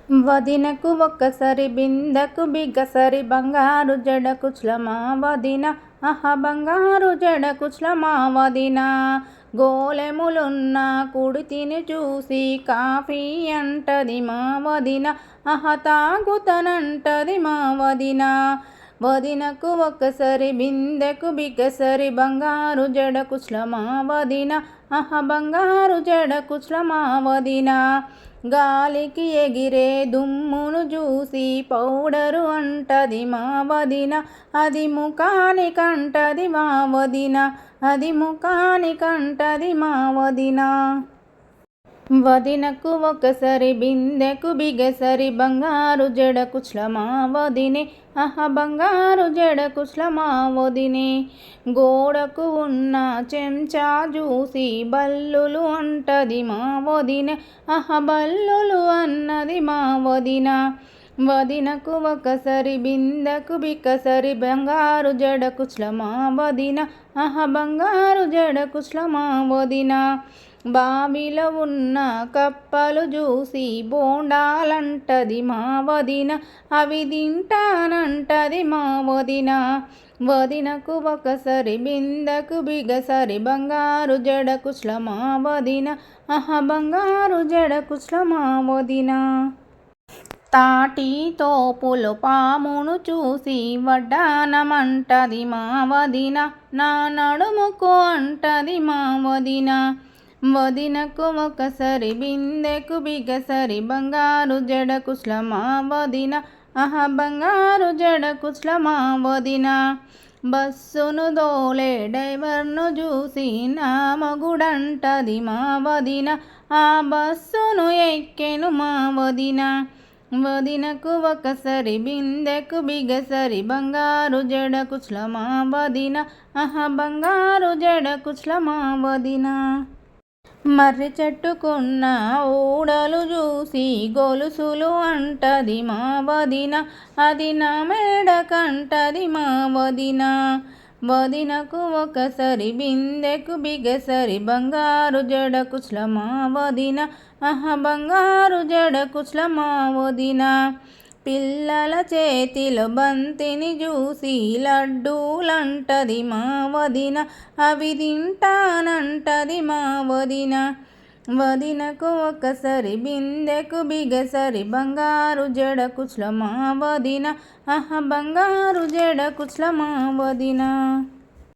వదినకు ఒక్కసారి బిందెకు బిగ్గసరి బంగారు జడ కుచ్లమా వదిన బంగారు జడ కుచ్లమా వదిన గోలెములున్న కుడితిని చూసి కాఫీ అంటది మా వదిన తాగుతనంటది మా వదిన. వదినకు ఒక్కసారి బిందెకు బిగ్గసరి బంగారు జడ కుచ్లమా వదిన బంగారు జడ కుచ్లమా వదిన. గాలికి ఎగిరే దుమ్మును చూసి పౌడరు అంటది మా వదిన అది ముఖానికంటది మా వదిన అది ముఖానికంటది మా వదిన. వదినకు ఒకసారి బిందెకు బిగసరి బంగారు జడ కుచ్లమా వదినే బంగారు జడ కుచ్లమా వదినే. గోడకు ఉన్న చెంచా చూసి బల్లులు అంటది మా వదిన బల్లులు అన్నది మా వదిన. వదినకు ఒకసారి బిందెకు బిక్కసరి బంగారు జడ కుచ్లమా వదిన బంగారు జడ కుచ్లమా వదిన. బావిలో ఉన్న కప్పలు చూసి బోండాలంటది మా వదిన అవి తింటానంటది మా వదిన. వదినకు ఒకసారి బిందెకు బిగసరి బంగారు జడ కుచ్లమా వదిన బంగారు జడ కుచ్లమా వదిన. తాటి తోపులు పామును చూసి వడ్డానమంటది మా వదిన నా నడుముకు అంటది మా వదిన. వదినకు ఒకసారి బిందెకు బిగసరి బంగారు జడ కుచ్లమా వదిన బంగారు జడ కుచ్లమా వదిన. బస్సును దోలే డ్రైవర్ను చూసి నా మగుడంటది మా వదిన బస్సును ఎక్కెను మా వదిన. వదినకు ఒకసారి బిందెకు బిగసరి బంగారు జడ కుచ్లమా వదిన బంగారు జడ కుచ్లమా వదిన. మర్రి చెట్టుకున్న ఊడలు చూసి గొలుసులు అంటది మా వదిన అది నా మేడకంటది మా వదిన. వదినకు ఒకసారి బిందెకు బిగసరి బంగారు జడ కుచ్లమా వదిన బంగారు జడ కుచ్లమా వదిన. పిల్లల చేతిలో బంతిని చూసి లడ్డూలంటది మా వదిన అవి తింటానంటది మా వదిన. వదినకు ఒకసారి బిందెకు బిగసరి బంగారు జడ కుచ్లమా వదిన బంగారు జడ కుచ్లమా వదిన.